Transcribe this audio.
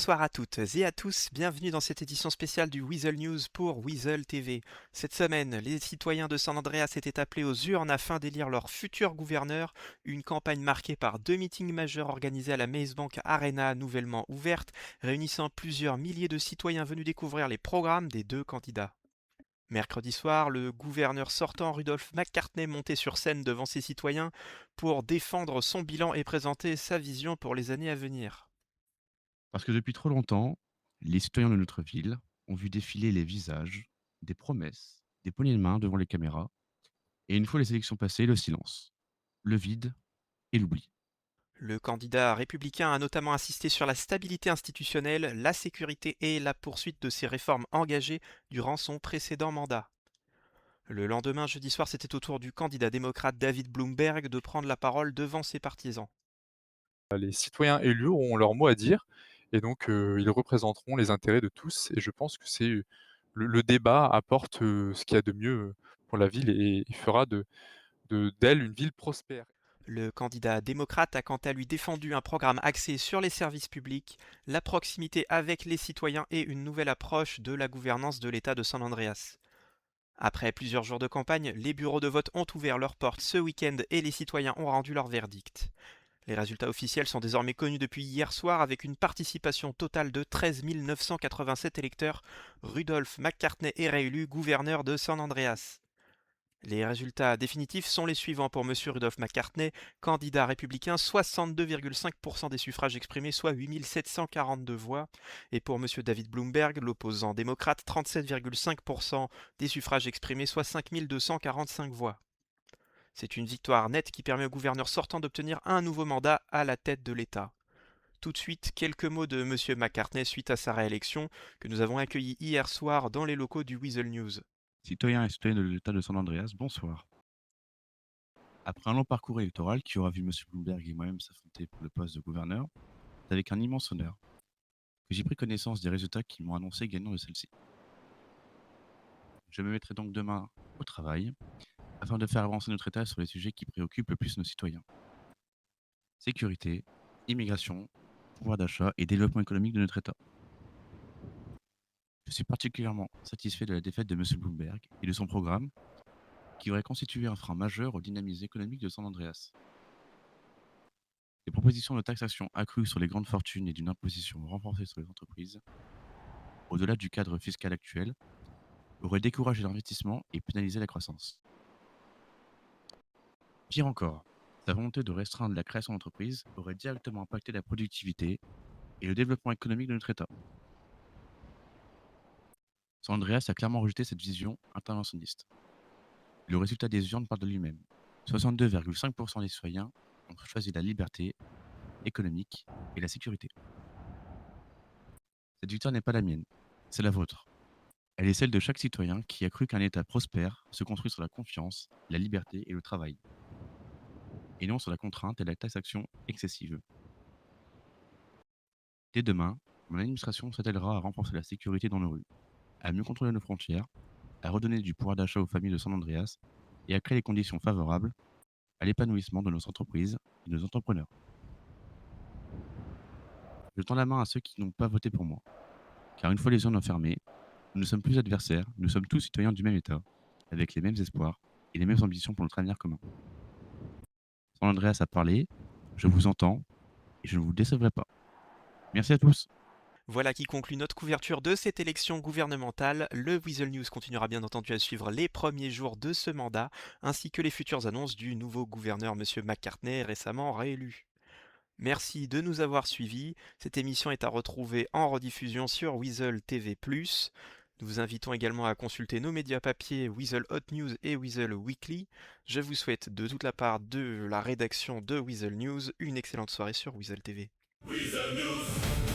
Bonsoir à toutes et à tous, bienvenue dans cette édition spéciale du Weasel News pour Weasel TV. Cette semaine, les citoyens de San Andreas étaient appelés aux urnes afin d'élire leur futur gouverneur, une campagne marquée par 2 meetings majeurs organisés à la Maze Bank Arena nouvellement ouverte, réunissant plusieurs milliers de citoyens venus découvrir les programmes des deux candidats. Mercredi soir, le gouverneur sortant Rudolph McCartney montait sur scène devant ses citoyens pour défendre son bilan et présenter sa vision pour les années à venir. Parce que depuis trop longtemps, les citoyens de notre ville ont vu défiler les visages, des promesses, des poignées de main devant les caméras, et une fois les élections passées, le silence, le vide et l'oubli. Le candidat républicain a notamment insisté sur la stabilité institutionnelle, la sécurité et la poursuite de ses réformes engagées durant son précédent mandat. Le lendemain, jeudi soir, c'était au tour du candidat démocrate David Bloomberg de prendre la parole devant ses partisans. Les citoyens élus auront leur mot à dire et donc ils représenteront les intérêts de tous et je pense que le débat apporte, ce qu'il y a de mieux, pour la ville et fera d'elle une ville prospère. Le candidat démocrate a quant à lui défendu un programme axé sur les services publics, la proximité avec les citoyens et une nouvelle approche de la gouvernance de l'État de San Andreas. Après plusieurs jours de campagne, les bureaux de vote ont ouvert leurs portes ce week-end et les citoyens ont rendu leur verdict. Les résultats officiels sont désormais connus depuis hier soir avec une participation totale de 13 987 électeurs. Rudolph McCartney est réélu gouverneur de San Andreas. Les résultats définitifs sont les suivants pour M. Rudolph McCartney, candidat républicain, 62,5% des suffrages exprimés, soit 8 742 voix, et pour M. David Bloomberg, l'opposant démocrate, 37,5% des suffrages exprimés, soit 5 245 voix. C'est une victoire nette qui permet au gouverneur sortant d'obtenir un nouveau mandat à la tête de l'État. Tout de suite, quelques mots de M. McCartney suite à sa réélection, que nous avons accueilli hier soir dans les locaux du Weasel News. Citoyens et citoyennes de l'État de San Andreas, bonsoir. Après un long parcours électoral qui aura vu M. Bloomberg et moi-même s'affronter pour le poste de gouverneur, c'est avec un immense honneur que j'ai pris connaissance des résultats qui m'ont annoncé gagnant de celle-ci. Je me mettrai donc demain au travail afin de faire avancer notre État sur les sujets qui préoccupent le plus nos citoyens. Sécurité, immigration, pouvoir d'achat et développement économique de notre État. Je suis particulièrement satisfait de la défaite de M. Bloomberg et de son programme, qui aurait constitué un frein majeur au dynamisme économique de San Andreas. Les propositions de taxation accrue sur les grandes fortunes et d'une imposition renforcée sur les entreprises, au-delà du cadre fiscal actuel, auraient découragé l'investissement et pénalisé la croissance. Pire encore, sa volonté de restreindre la création d'entreprises aurait directement impacté la productivité et le développement économique de notre État. San Andreas a clairement rejeté cette vision interventionniste. Le résultat des urnes parle de lui-même. 62,5% des citoyens ont choisi la liberté économique et la sécurité. Cette victoire n'est pas la mienne, c'est la vôtre. Elle est celle de chaque citoyen qui a cru qu'un État prospère se construit sur la confiance, la liberté et le travail, et non sur la contrainte et la taxation excessive. Dès demain, mon administration s'attellera à renforcer la sécurité dans nos rues, à mieux contrôler nos frontières, à redonner du pouvoir d'achat aux familles de San Andreas et à créer les conditions favorables à l'épanouissement de nos entreprises et de nos entrepreneurs. Je tends la main à ceux qui n'ont pas voté pour moi, car une fois les urnes fermées, nous ne sommes plus adversaires, nous sommes tous citoyens du même État, avec les mêmes espoirs et les mêmes ambitions pour notre avenir commun. San Andreas a parlé, je vous entends et je ne vous décevrai pas. Merci à tous. Voilà qui conclut notre couverture de cette élection gouvernementale. Le Weasel News continuera bien entendu à suivre les premiers jours de ce mandat, ainsi que les futures annonces du nouveau gouverneur M. McCartney, récemment réélu. Merci de nous avoir suivis. Cette émission est à retrouver en rediffusion sur Weasel TV+. Nous vous invitons également à consulter nos médias papier Weasel Hot News et Weasel Weekly. Je vous souhaite de toute la part de la rédaction de Weasel News une excellente soirée sur Weasel TV. Weasel News.